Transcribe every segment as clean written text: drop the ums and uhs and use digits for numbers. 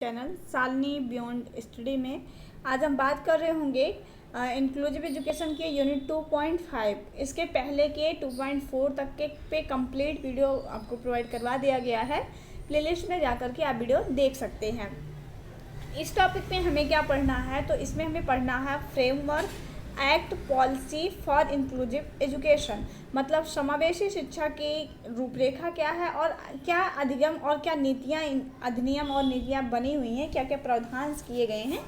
Channel Shalini beyond study में आज हम बात कर रहे होंगे इंक्लूसिव एजुकेशन के यूनिट 2.5। इसके पहले के 2.4 तक के पे कंप्लीट वीडियो आपको प्रोवाइड करवा दिया गया है। प्लेलिस्ट में जाकर के आप वीडियो देख सकते हैं। इस टॉपिक में हमें क्या पढ़ना है, तो इसमें हमें पढ़ना है framework act policy for inclusive education, मतलब समावेशी शिक्षा की रूपरेखा क्या है और क्या अधिगम और क्या नीतियाँ, अधिनियम और नीतियाँ बनी हुई हैं, क्या क्या प्रावधान किए गए हैं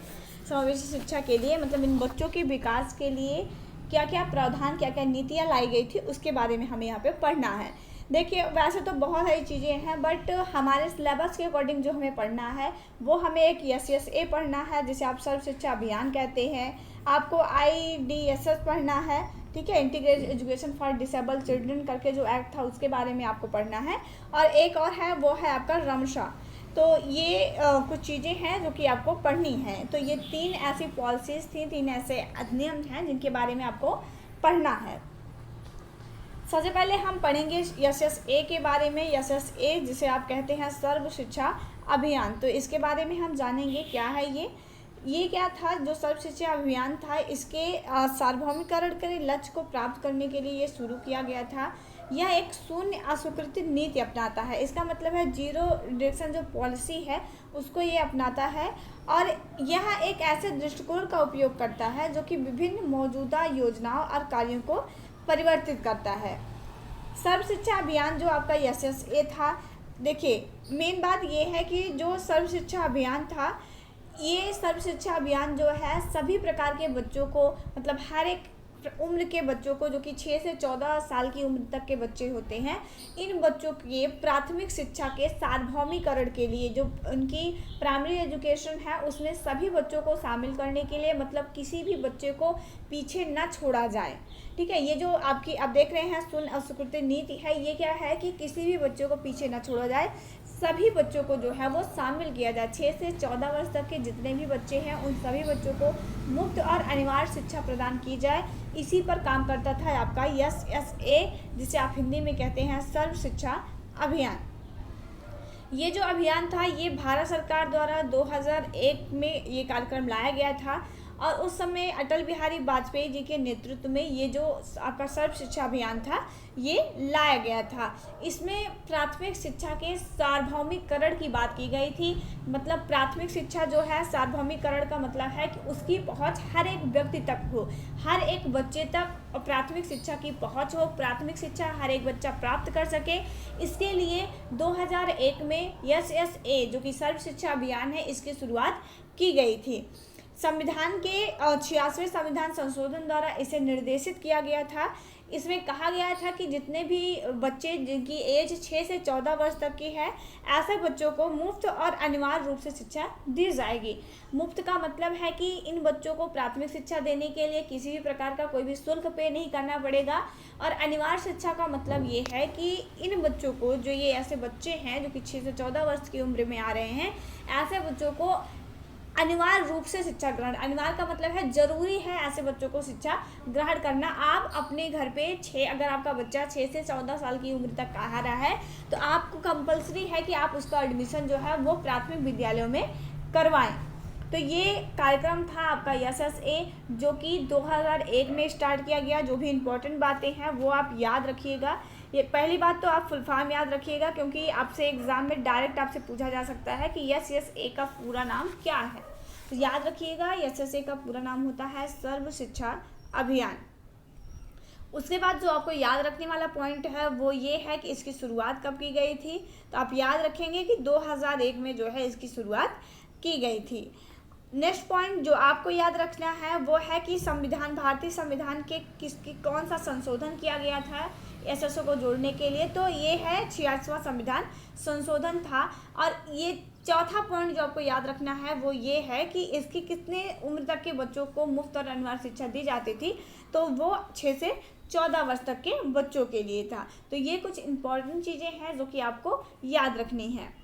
समावेशी शिक्षा के लिए, मतलब इन बच्चों के विकास के लिए क्या क्या प्रावधान, क्या क्या नीतियाँ लाई गई थी, उसके बारे में हमें यहाँ पे पढ़ना है। देखिए, वैसे तो बहुत सारी चीज़ें हैं, बट हमारे सिलेबस के अकॉर्डिंग जो हमें पढ़ना है वो हमें एक SSA पढ़ना है, जिसे आप सर्व शिक्षा अभियान कहते हैं। आपको IDSS पढ़ना है, ठीक है, integrated education for disable children करके जो एक्ट था उसके बारे में आपको पढ़ना है। और एक और है, वो है आपका रमशा। तो ये कुछ चीज़ें हैं जो कि आपको पढ़नी है। तो ये 3 ऐसी पॉलिसीज़ थी, 3 ऐसे अधिनियम हैं जिनके बारे में आपको पढ़ना है। सबसे पहले हम पढ़ेंगे SSA के बारे में। SSA जिसे आप कहते हैं सर्व शिक्षा अभियान, तो इसके बारे में हम जानेंगे क्या है ये क्या था। जो सर्व शिक्षा अभियान था, इसके सार्वभौमिकरण के लक्ष्य को प्राप्त करने के लिए ये शुरू किया गया था। यह एक शून्य अस्वीकृति नीति अपनाता है। इसका मतलब है जीरो रिडक्शन जो पॉलिसी है उसको ये अपनाता है, और यह एक ऐसे दृष्टिकोण का उपयोग करता है जो कि विभिन्न मौजूदा योजनाओं और कार्यों को परिवर्तित करता है। सर्व शिक्षा अभियान जो आपका SSA था, देखिए मेन बात ये है कि जो सर्व शिक्षा अभियान था, ये सर्व शिक्षा अभियान जो है सभी प्रकार के बच्चों को, मतलब हर एक उम्र के बच्चों को, जो कि 6 से 14 साल की उम्र तक के बच्चे होते हैं, इन बच्चों के प्राथमिक शिक्षा के सार्वभौमिकरण के लिए, जो उनकी प्राइमरी एजुकेशन है उसमें सभी बच्चों को शामिल करने के लिए, मतलब किसी भी बच्चे को पीछे न छोड़ा जाए, ठीक है। ये जो आपकी आप देख रहे हैं शून्य अस्वीकृति नीति है, ये क्या है कि किसी भी बच्चों को पीछे न छोड़ा जाए, सभी बच्चों को जो है वो शामिल किया जाए। 6 से 14 वर्ष तक के जितने भी बच्चे हैं उन सभी बच्चों को मुफ्त और अनिवार्य शिक्षा प्रदान की जाए। इसी पर काम करता था आपका SSA, जिसे आप हिंदी में कहते हैं सर्व शिक्षा अभियान। ये जो अभियान था ये भारत सरकार द्वारा 2001 में ये कार्यक्रम लाया गया था, और उस समय अटल बिहारी वाजपेयी जी के नेतृत्व में ये जो आपका सर्व शिक्षा अभियान था ये लाया गया था। इसमें प्राथमिक शिक्षा के सार्वभौमिकरण की बात की गई थी। मतलब प्राथमिक शिक्षा जो है, सार्वभौमिकरण का मतलब है कि उसकी पहुंच हर एक व्यक्ति तक हो, हर एक बच्चे तक प्राथमिक शिक्षा की पहुंच हो, प्राथमिक शिक्षा हर एक बच्चा प्राप्त कर सके। इसके लिए 2001 में SSA जो कि सर्व शिक्षा अभियान है, इसकी शुरुआत की गई थी। संविधान के 86वें संविधान संशोधन द्वारा इसे निर्देशित किया गया था। इसमें कहा गया था कि जितने भी बच्चे जिनकी एज 6 से 14 वर्ष तक की है, ऐसे बच्चों को मुफ्त और अनिवार्य रूप से शिक्षा दी जाएगी। मुफ्त का मतलब है कि इन बच्चों को प्राथमिक शिक्षा देने के लिए किसी भी प्रकार का कोई भी शुल्क पे नहीं करना पड़ेगा। और अनिवार्य शिक्षा का मतलब ये है कि इन बच्चों को, जो ये ऐसे बच्चे हैं जो कि 6 से 14 वर्ष की उम्र में आ रहे हैं, ऐसे बच्चों को अनिवार्य रूप से शिक्षा ग्रहण, अनिवार्य का मतलब है जरूरी है ऐसे बच्चों को शिक्षा ग्रहण करना। आप अपने घर पे अगर आपका बच्चा 6 से 14 साल की उम्र तक आ रहा है, तो आपको कंपलसरी है कि आप उसका एडमिशन जो है वो प्राथमिक विद्यालयों में करवाएं। तो ये कार्यक्रम था आपका SSA, जो कि 2001 में स्टार्ट किया गया। जो भी इम्पोर्टेंट बातें हैं वो आप याद रखिएगा। ये पहली बात तो आप फुल फॉर्म याद रखिएगा, क्योंकि आपसे एग्जाम में डायरेक्ट आपसे पूछा जा सकता है कि SSA का पूरा नाम क्या है। तो याद रखिएगा, SSA का पूरा नाम होता है सर्व शिक्षा अभियान। उसके बाद जो आपको याद रखने वाला पॉइंट है वो ये है कि इसकी शुरुआत कब की गई थी। तो आप याद रखेंगे कि 2001 में जो है इसकी शुरुआत की गई थी। नेक्स्ट पॉइंट जो आपको याद रखना है वो है कि संविधान, भारतीय संविधान के कौन सा संशोधन किया गया था SSA को जोड़ने के लिए। तो ये है 86वां संविधान संशोधन था। और ये चौथा पॉइंट जो आपको याद रखना है वो ये है कि इसकी कितने उम्र तक के बच्चों को मुफ्त और अनिवार्य शिक्षा दी जाती थी, तो वो 6 से 14 वर्ष तक के बच्चों के लिए था। तो ये कुछ इंपॉर्टेंट चीज़ें हैं जो कि आपको याद रखनी है।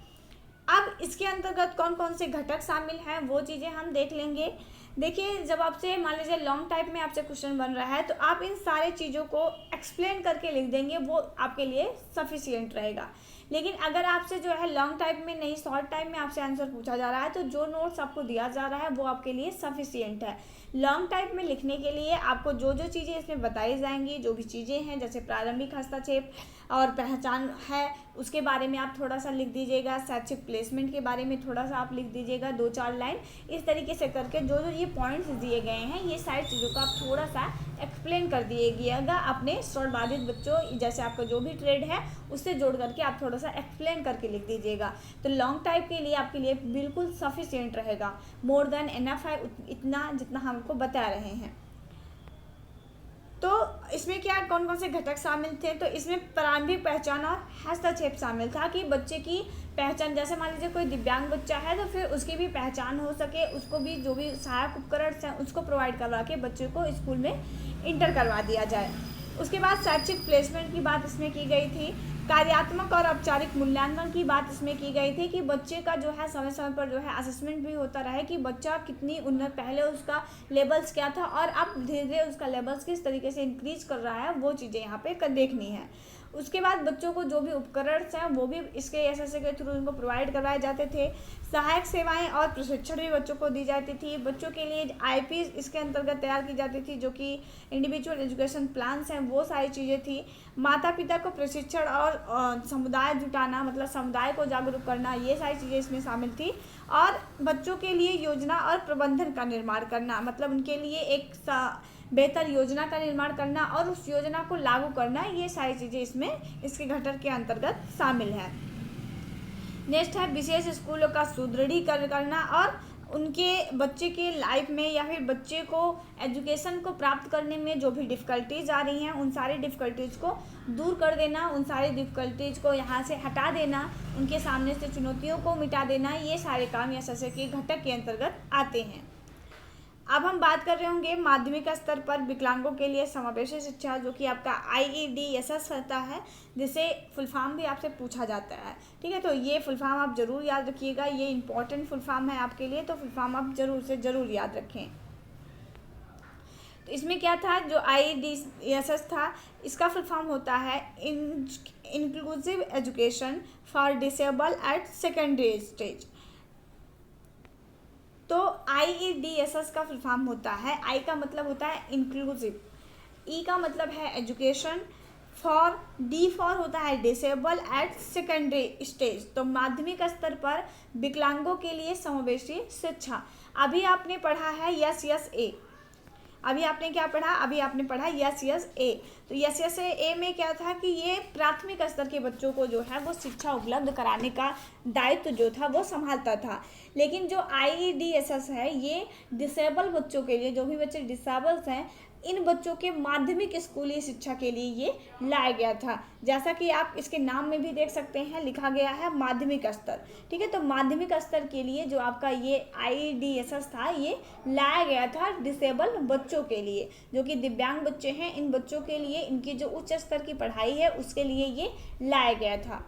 अब इसके अंतर्गत कौन कौन से घटक शामिल हैं वो चीज़ें हम देख लेंगे। देखिए, जब आपसे मान लीजिए लॉन्ग टाइप में आपसे क्वेश्चन बन रहा है, तो आप इन सारे चीज़ों को एक्सप्लेन करके लिख देंगे, वो आपके लिए सफिशिएंट रहेगा। लेकिन अगर आपसे जो है लॉन्ग टाइप में नहीं, शॉर्ट टाइप में आपसे आंसर पूछा जा रहा है तो जो नोट्स आपको दिया जा रहा है वो आपके लिए सफिशिएंट है। लॉन्ग टाइप में लिखने के लिए आपको जो जो चीज़ें इसमें बताई जाएंगी, जो भी चीज़ें हैं जैसे प्रारंभिक हस्तक्षेप और पहचान है उसके बारे में आप थोड़ा सा लिख दीजिएगा, शैक्षिक प्लेसमेंट के बारे में थोड़ा सा आप लिख दीजिएगा 2-4 लाइन। इस तरीके से करके जो जो ये पॉइंट्स दिए गए हैं ये सारी चीज़ों को आप थोड़ा सा एक्सप्लेन कर दिएगा अपने श्रवण बाधित बच्चों, जैसे आपका जो भी ट्रेड है उससे जोड़ करके आप थोड़ा सा एक्सप्लेन करके लिख दीजिएगा। तो लॉन्ग टाइप के लिए आपके लिए बिल्कुल सफिशिएंट रहेगा, मोर देन एनफ है इतना जितना हमको बता रहे हैं। तो इसमें क्या कौन कौन से घटक शामिल थे, तो इसमें प्रारंभिक पहचान और हस्तक्षेप शामिल था कि बच्चे की पहचान, जैसे मान लीजिए कोई दिव्यांग बच्चा है तो फिर उसकी भी पहचान हो सके, उसको भी जो भी सहायक उपकरण हैं उसको प्रोवाइड करवा के बच्चे को स्कूल में इंटर करवा दिया जाए। उसके बाद शैक्षिक प्लेसमेंट की बात इसमें की गई थी। कार्यात्मक और औपचारिक मूल्यांकन की बात इसमें की गई थी कि बच्चे का जो है समय समय पर जो है असेसमेंट भी होता रहे कि बच्चा कितनी उन्नत, पहले उसका लेवल्स क्या था और अब धीरे धीरे उसका लेवल्स किस तरीके से इंक्रीज कर रहा है, वो चीज़ें यहाँ पे देखनी है। उसके बाद बच्चों को जो भी उपकरण हैं वो भी इसके एसएसए के थ्रू उनको प्रोवाइड करवाए जाते थे। सहायक सेवाएं और प्रशिक्षण भी बच्चों को दी जाती थी। बच्चों के लिए आईपी इसके अंतर्गत तैयार की जाती थी, जो कि इंडिविजुअल एजुकेशन प्लान्स हैं, वो सारी चीज़ें थी। माता पिता को प्रशिक्षण और समुदाय जुटाना, मतलब समुदाय को जागरूक करना, ये सारी चीज़ें इसमें शामिल थी। और बच्चों के लिए योजना और प्रबंधन का निर्माण करना, मतलब उनके लिए एक बेहतर योजना का निर्माण करना और उस योजना को लागू करना, ये सारी चीज़ें इसमें इसके घटक के अंतर्गत शामिल है। नेक्स्ट है विशेष स्कूलों का सुदृढ़ीकरण करना और उनके बच्चे के लाइफ में या फिर बच्चे को एजुकेशन को प्राप्त करने में जो भी डिफ़िकल्टीज आ रही हैं उन सारी डिफ़िकल्टीज़ को दूर कर देना, उन सारी डिफ़िकल्टीज़ को यहाँ से हटा देना, उनके सामने से चुनौतियों को मिटा देना, ये सारे काम एसएसए के घटक के अंतर्गत आते हैं। अब हम बात कर रहे होंगे माध्यमिक स्तर पर विकलांगों के लिए समावेशी शिक्षा, जो कि आपका IEDSS रहता है, जिसे फुल फॉर्म भी आपसे पूछा जाता है। ठीक है, तो ये फुल फॉर्म आप ज़रूर याद रखिएगा, ये इंपॉर्टेंट फुल फॉर्म है आपके लिए, तो फुल फॉर्म आप ज़रूर से ज़रूर याद रखें। तो इसमें क्या था, जो IEDSS था इसका फुल फॉर्म होता है inclusive education for disable at secondary stage. तो IEDSS का फुल फॉर्म होता है, आई का मतलब होता है इंक्लूसिव, ई का मतलब है एजुकेशन, फॉर डी फॉर होता है डिसेबल एट सेकेंडरी स्टेज, तो माध्यमिक स्तर पर विकलांगों के लिए समावेशी शिक्षा। अभी आपने पढ़ा है SSA, अभी आपने क्या पढ़ा, अभी आपने पढ़ा SSA। तो SSA में क्या था कि ये प्राथमिक स्तर के बच्चों को जो है वो शिक्षा उपलब्ध कराने का दायित्व जो था वो संभालता था। लेकिन जो IEDSS है ये डिसेबल बच्चों के लिए, जो भी बच्चे डिसेबल्स हैं, इन बच्चों के माध्यमिक स्कूली शिक्षा के लिए ये लाया गया था। जैसा कि आप इसके नाम में भी देख सकते हैं लिखा गया है माध्यमिक स्तर। ठीक है, तो माध्यमिक स्तर के लिए जो आपका ये IEDSS था ये लाया गया था डिसेबल बच्चों के लिए, जो कि दिव्यांग बच्चे हैं, इन बच्चों के लिए इनकी जो उच्च स्तर की पढ़ाई है उसके लिए ये लाया गया था।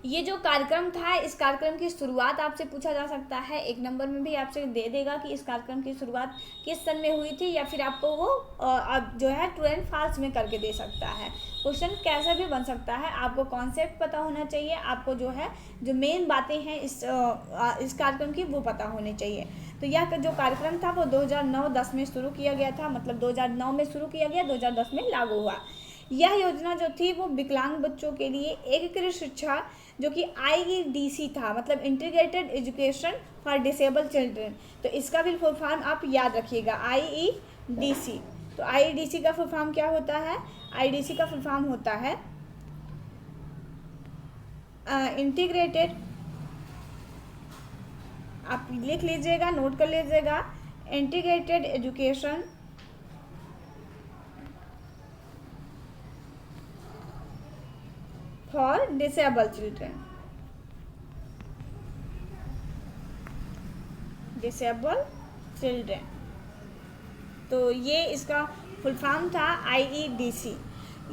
ये जो कार्यक्रम था, इस कार्यक्रम की शुरुआत आपसे पूछा जा सकता है, एक नंबर में भी आपसे दे देगा कि इस कार्यक्रम की शुरुआत किस सन में हुई थी, या फिर आपको वो अब जो है ट्रू एंड फॉल्स में करके दे सकता है। क्वेश्चन कैसा भी बन सकता है, आपको कॉन्सेप्ट पता होना चाहिए, आपको जो है जो मेन बातें हैं इस कार्यक्रम की वो पता होनी चाहिए। तो यह जो कार्यक्रम था वो 2009-10 में शुरू किया गया था, मतलब 2009 में शुरू किया गया, 2010 में लागू हुआ। यह योजना जो थी वो विकलांग बच्चों के लिए एकीकृत शिक्षा, जो कि IEDC था, मतलब integrated education for disable children. तो इसका भी फुल फॉर्म आप याद रखिएगा, IEDC। तो IEDC का फुल फॉर्म क्या होता है, IEDC का फुल फॉर्म होता है इंटीग्रेटेड, आप लिख लीजिएगा, नोट कर लीजिएगा, integrated education for disable children, disable children. तो ये इसका फुल फॉर्म था IEDC।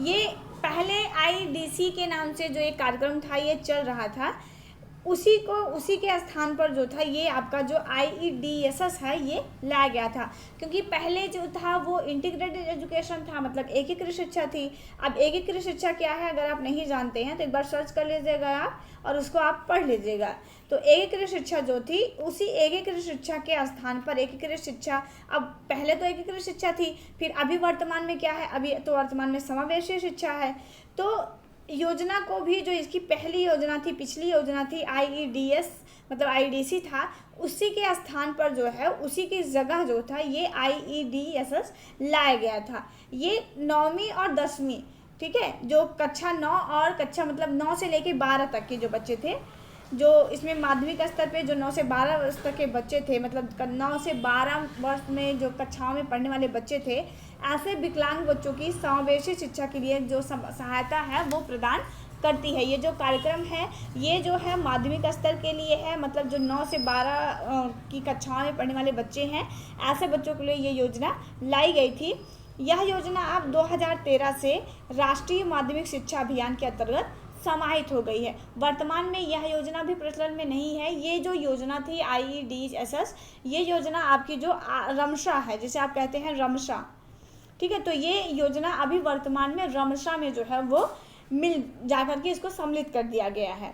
ये पहले IEDC के नाम से जो एक कार्यक्रम था ये चल रहा था, उसी के स्थान पर जो था ये आपका जो IEDSS है ये लाया गया था, क्योंकि पहले जो था वो इंटीग्रेटेड एजुकेशन था, मतलब एकीकृत शिक्षा थी। अब एकीकृत शिक्षा क्या है अगर आप नहीं जानते हैं तो एक बार सर्च कर लीजिएगा आप और उसको आप पढ़ लीजिएगा। तो एकीकृत शिक्षा जो थी उसी एकीकृत शिक्षा के स्थान पर एकीकृत शिक्षा, अब पहले तो एकीकृत शिक्षा थी, फिर अभी वर्तमान में क्या है, अभी तो वर्तमान में समावेशी शिक्षा है। तो योजना को भी जो इसकी पहली योजना थी, पिछली योजना थी IEDS मतलब IDC था, उसी के स्थान पर जो है उसी की जगह जो था ये IEDSS लाया गया था। ये 9वीं और 10वीं, ठीक है, जो कक्षा 9 और कक्षा मतलब 9 से लेके 12 तक के जो बच्चे थे, जो इसमें माध्यमिक स्तर पे जो 9 से 12 वर्ष तक के बच्चे थे, मतलब 9 से 12 वर्ष में जो कक्षाओं में पढ़ने वाले बच्चे थे, ऐसे विकलांग बच्चों की समावेशी शिक्षा के लिए जो सहायता है वो प्रदान करती है। ये जो कार्यक्रम है ये जो है माध्यमिक स्तर के लिए है, मतलब जो 9 से 12 की कक्षाओं में पढ़ने वाले बच्चे हैं, ऐसे बच्चों के लिए ये योजना लाई गई थी। यह योजना अब 2013 से राष्ट्रीय माध्यमिक शिक्षा अभियान के अंतर्गत समाहित हो गई है। वर्तमान में यह योजना भी प्रचलन में नहीं है। ये जो योजना थी IEDSS, ये योजना आपकी जो रमशा है, जिसे आप कहते हैं रमशा, ठीक है, तो ये योजना अभी वर्तमान में रमशा में जो है वो मिल जाकर के इसको सम्मिलित कर दिया गया है।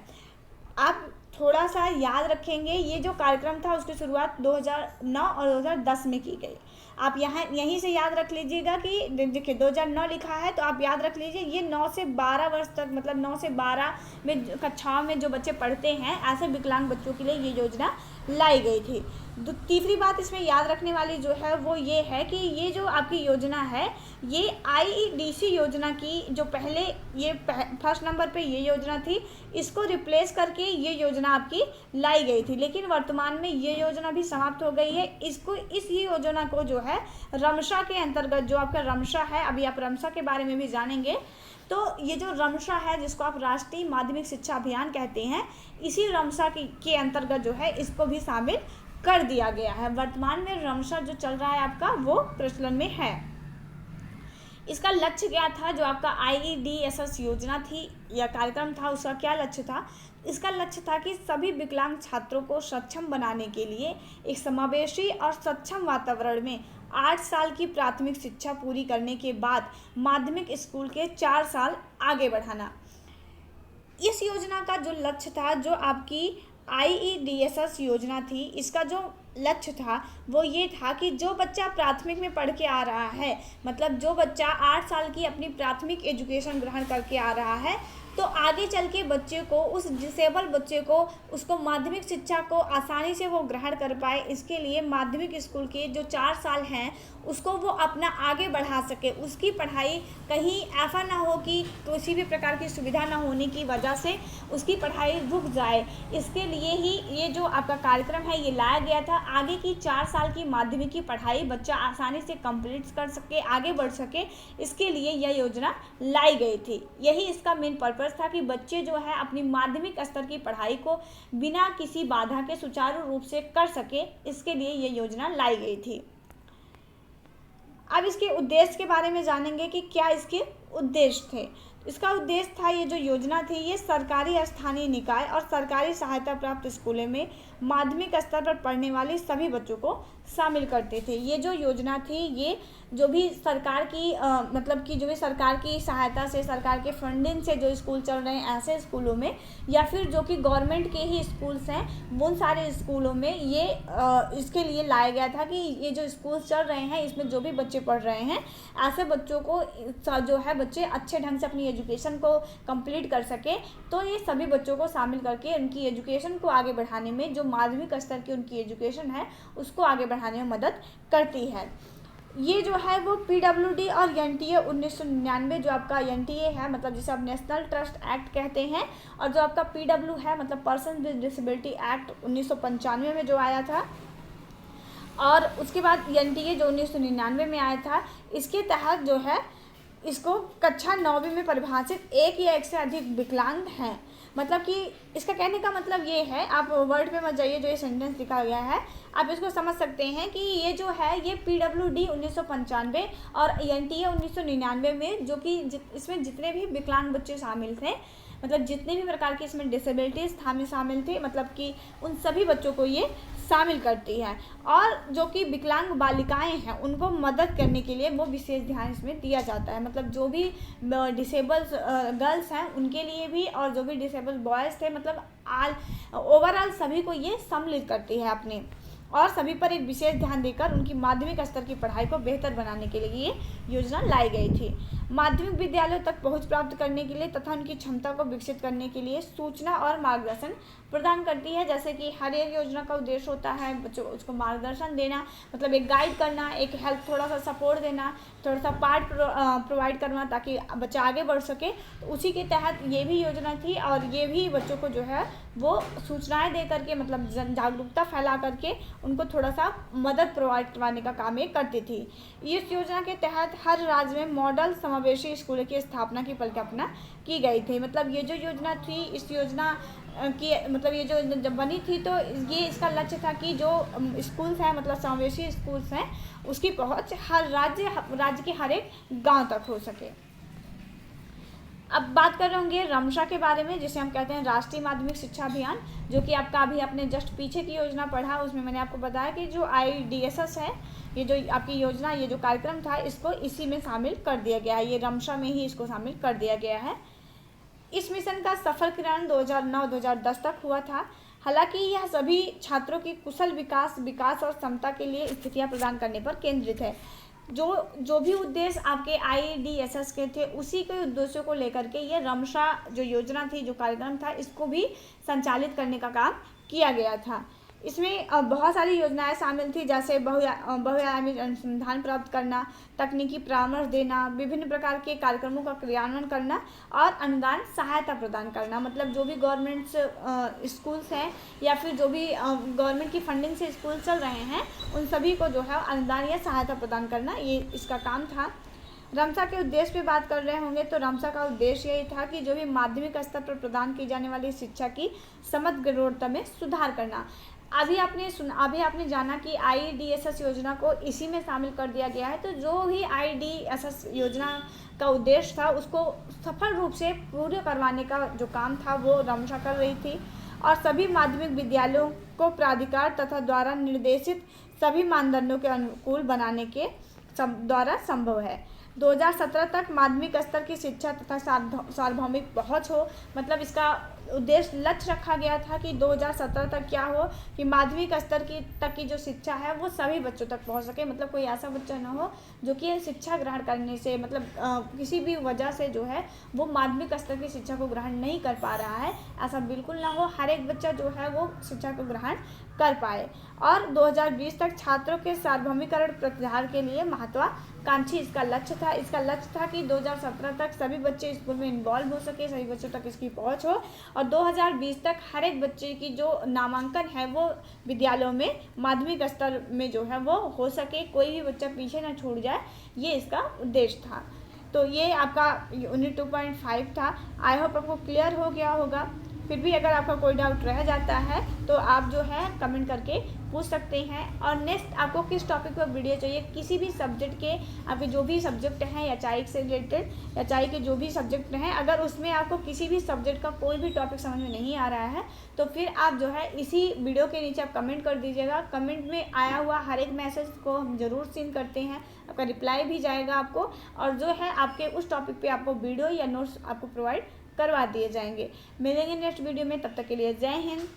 आप थोड़ा सा याद रखेंगे, ये जो कार्यक्रम था उसकी शुरुआत 2009 और 2010 में की गई। आप यहीं से याद रख लीजिएगा कि देखिए 2009 लिखा है, तो आप याद रख लीजिए ये 9 से 12 वर्ष तक, मतलब 9 से 12 में कक्षाओं में जो बच्चे पढ़ते हैं, ऐसे विकलांग बच्चों के लिए ये योजना लाई गई थी। तीसरी बात इसमें याद रखने वाली जो है वो ये है कि ये जो आपकी योजना है ये IEDC योजना की जो पहले ये फर्स्ट नंबर पे ये योजना थी, इसको रिप्लेस करके ये योजना आपकी लाई गई थी, लेकिन वर्तमान में ये योजना भी समाप्त हो गई है। इस योजना को जो है रमशा के अंतर्गत, जो आपका रमशा है, अभी आप रमशा के बारे में भी जानेंगे, तो ये जो रमशा है जिसको आप राष्ट्रीय माध्यमिक शिक्षा अभियान कहते हैं, इसी रमशा के अंतर्गत जो है इसको भी शामिल कर दिया गया है। वर्तमान में रमशा जो चल रहा है आपका वो प्रचलन में है। इसका लक्ष्य क्या था, जो आपका IEDSS योजना थी या कार्यक्रम था, उसका क्या लक्ष्य था? इसका लक्ष्य था कि सभी विकलांग छात्रों को सक्षम बनाने के लिए एक समावेशी और सक्षम वातावरण में 8 साल की प्राथमिक शिक्षा पूरी करने के बाद माध्यमिक स्कूल के 4 साल आगे बढ़ाना। इस योजना का जो लक्ष्य था, जो आपकी IEDSS योजना थी, इसका जो लक्ष्य था वो ये था कि जो बच्चा प्राथमिक में पढ़ के आ रहा है, मतलब जो बच्चा 8 साल की अपनी प्राथमिक एजुकेशन ग्रहण करके आ रहा है, तो आगे चल के बच्चे को, उस डिसेबल बच्चे को, उसको माध्यमिक शिक्षा को आसानी से वो ग्रहण कर पाए, इसके लिए माध्यमिक स्कूल के जो 4 साल हैं उसको वो अपना आगे बढ़ा सके। उसकी पढ़ाई कहीं ऐसा ना हो कि किसी भी प्रकार की सुविधा ना होने की वजह से उसकी पढ़ाई रुक जाए। इसके लिए ही ये जो आपका कार्यक्रम है ये लाया गया था। आगे की 4 साल की माध्यमिक की पढ़ाई बच्चा आसानी से कंप्लीट कर सके, आगे बढ़ सके, इसके लिए यह योजना लाई गई थी। यही इसका मेन पर्पस था कि बच्चे जो है अपनी माध्यमिक स्तर की पढ़ाई को बिना किसी बाधा के सुचारू रूप से कर सके, इसके लिए ये योजना लाई गई थी। अब इसके उद्देश्य के बारे में जानेंगे कि क्या इसके उद्देश्य थे। इसका उद्देश्य था, ये जो योजना थी ये सरकारी स्थानीय निकाय और सरकारी सहायता प्राप्त स्कूलों में माध्यमिक स्तर पर पढ़ने वाले सभी बच्चों को शामिल करते थे। ये जो योजना थी ये जो भी सरकार की मतलब कि जो भी सरकार की सहायता से, सरकार के फंडिंग से जो स्कूल चल रहे हैं ऐसे स्कूलों में, या फिर जो कि गवर्नमेंट के ही स्कूल्स हैं उन सारे स्कूलों में ये इसके लिए लाया गया था कि ये जो स्कूल चल रहे हैं इसमें जो भी बच्चे पढ़ रहे हैं ऐसे बच्चों को जो है बच्चे अच्छे ढंग से अपनी एजुकेशन को कंप्लीट कर सके, तो ये सभी बच्चों को शामिल करके उनकी एजुकेशन को आगे बढ़ाने में, जो माध्यमिक स्तर की उनकी एजुकेशन है उसको आगे बढ़ाने में मदद करती है। ये जो है वो PWD और NTA 1999 जो आपका NTA है, मतलब जिसे आप नेशनल ट्रस्ट एक्ट कहते हैं, और जो आपका PW है मतलब पर्सन विद डिसेबिलिटी एक्ट 1995 में जो आया था, और उसके बाद NTA जो 1999 में आया था, इसके तहत जो है इसको कक्षा 9वीं में परिभाषित एक या एक से अधिक विकलांग हैं। मतलब कि इसका कहने का मतलब ये है, आप वर्ड पे मत जाइए, जो ये सेंटेंस लिखा गया है आप इसको समझ सकते हैं कि ये जो है ये PWD 1995 और NTA 1999 में, जो कि इसमें जितने भी विकलांग बच्चे शामिल थे मतलब जितने भी प्रकार की इसमें डिसेबिलिटीज़ में शामिल थे, मतलब कि उन सभी बच्चों को ये शामिल करती है। और जो कि विकलांग बालिकाएं हैं उनको मदद करने के लिए वो विशेष ध्यान इसमें दिया जाता है। मतलब जो भी डिसेबल गर्ल्स हैं उनके लिए भी, और जो भी डिसेबल बॉयज़ थे, मतलब ओवरऑल सभी को ये सम्मिलित करती है अपने, और सभी पर एक विशेष ध्यान देकर उनकी माध्यमिक स्तर की पढ़ाई को बेहतर बनाने के लिए ये योजना लाई गई थी। माध्यमिक विद्यालयों तक पहुंच प्राप्त करने के लिए तथा उनकी क्षमता को विकसित करने के लिए सूचना और मार्गदर्शन प्रदान करती है। जैसे कि हर एक योजना का उद्देश्य होता है बच्चों उसको मार्गदर्शन देना, मतलब एक गाइड करना, एक हेल्प, थोड़ा सा सपोर्ट देना, थोड़ा सा पार्ट प्रोवाइड करना ताकि बच्चा आगे बढ़ सके। तो उसी के तहत ये भी योजना थी, और ये भी बच्चों को जो है वो सूचनाएं दे करके, मतलब जागरूकता फैला करके उनको थोड़ा सा मदद प्रोवाइड करवाने का काम ये करती थी। इस योजना के तहत हर राज्य में मॉडल समावेशी स्कूलों की स्थापना की परिकल्पना की गई थी। मतलब ये जो योजना थी, इस योजना की मतलब ये जो जब बनी थी तो ये इसका लक्ष्य था कि जो स्कूल्स हैं, मतलब समावेशी स्कूल्स हैं, उसकी पहुंच हर राज्य के हर एक गांव तक हो सके। अब बात कर रहे होंगे रमशा के बारे में, जिसे हम कहते हैं राष्ट्रीय माध्यमिक शिक्षा अभियान, जो कि आपका अभी आपने जस्ट पीछे की योजना पढ़ा, उसमें मैंने आपको बताया कि जो IDSS है, ये जो आपकी योजना, ये जो कार्यक्रम था, इसको इसी में शामिल कर दिया गया है। ये रमशा में ही इसको शामिल कर दिया गया है। इस मिशन का सफल क्रियान्वयन 2009-2010 तक हुआ था। हालांकि यह सभी छात्रों की कुशल विकास और क्षमता के लिए स्थितियां प्रदान करने पर केंद्रित है। जो भी उद्देश्य आपके IDSS के थे, उसी के उद्देश्यों को लेकर के ये रमशा जो योजना थी, जो कार्यक्रम था, इसको भी संचालित करने का काम किया गया था। इसमें बहुत सारी योजनाएं शामिल थी, जैसे बहुआयामी अनुसंधान प्राप्त करना, तकनीकी परामर्श देना, विभिन्न प्रकार के कार्यक्रमों का क्रियान्वयन करना और अनुदान सहायता प्रदान करना। मतलब जो भी गवर्नमेंट स्कूल्स हैं या फिर जो भी गवर्नमेंट की फंडिंग से स्कूल चल रहे हैं, उन सभी को जो है अनुदान या सहायता प्रदान करना, ये इसका काम था। रमशा के उद्देश्य पे बात कर रहे होंगे तो रमशा का उद्देश्य यही था कि जो भी माध्यमिक स्तर पर प्रदान की जाने वाली शिक्षा की समग्र गुणवत्ता में सुधार करना। अभी आपने जाना कि IDSS योजना को इसी में शामिल कर दिया गया है। तो जो भी IDSS योजना का उद्देश्य था, उसको सफल रूप से पूरे करवाने का जो काम था वो रमशा कर रही थी, और सभी माध्यमिक विद्यालयों को प्राधिकार तथा द्वारा निर्देशित सभी मानदंडों के अनुकूल बनाने के द्वारा संभव है। 2017 तक माध्यमिक स्तर की शिक्षा तथा सार्वभौमिक पहुंच हो। मतलब इसका उद्देश्य लक्ष्य रखा गया था कि 2017 तक क्या हो कि माध्यमिक स्तर की तक की जो शिक्षा है वो सभी बच्चों तक पहुंच सके। मतलब कोई ऐसा बच्चा ना हो जो कि शिक्षा ग्रहण करने से, मतलब किसी भी वजह से जो है वो माध्यमिक स्तर की शिक्षा को ग्रहण नहीं कर पा रहा है, ऐसा बिल्कुल ना हो। हर एक बच्चा जो है वो शिक्षा को ग्रहण कर पाए। और 2020 तक छात्रों के सार्वभौमिकरण प्रत्याहार के लिए महत्वाकांक्षी इसका लक्ष्य था। इसका लक्ष्य था कि 2017 तक सभी बच्चे स्कूल में इन्वॉल्व हो सके, सभी बच्चों तक इसकी पहुंच हो, और 2020 तक हर एक बच्चे की जो नामांकन है वो विद्यालयों में माध्यमिक स्तर में जो है वो हो सके, कोई भी बच्चा पीछे ना छूट जाए, ये इसका उद्देश्य था। तो ये आपका यूनिट 2.5 था। आई होप आपको क्लियर हो गया होगा। फिर भी अगर आपका कोई डाउट रह जाता है तो आप जो है कमेंट करके पूछ सकते हैं। और नेक्स्ट आपको किस टॉपिक पर वीडियो चाहिए, किसी भी सब्जेक्ट के, आपके जो भी सब्जेक्ट हैं या चाइक से रिलेटेड या चाइक के जो भी सब्जेक्ट हैं, अगर उसमें आपको किसी भी सब्जेक्ट का कोई भी टॉपिक समझ में नहीं आ रहा है तो फिर आप जो है इसी वीडियो के नीचे आप कमेंट कर दीजिएगा। कमेंट में आया हुआ हर एक मैसेज को हम ज़रूर सीन करते हैं, आपका रिप्लाई भी जाएगा आपको, और जो है आपके उस टॉपिक पे आपको वीडियो या नोट्स आपको प्रोवाइड करवा दिए जाएंगे। मिलेंगे नेक्स्ट वीडियो में, तब तक के लिए जय हिंद।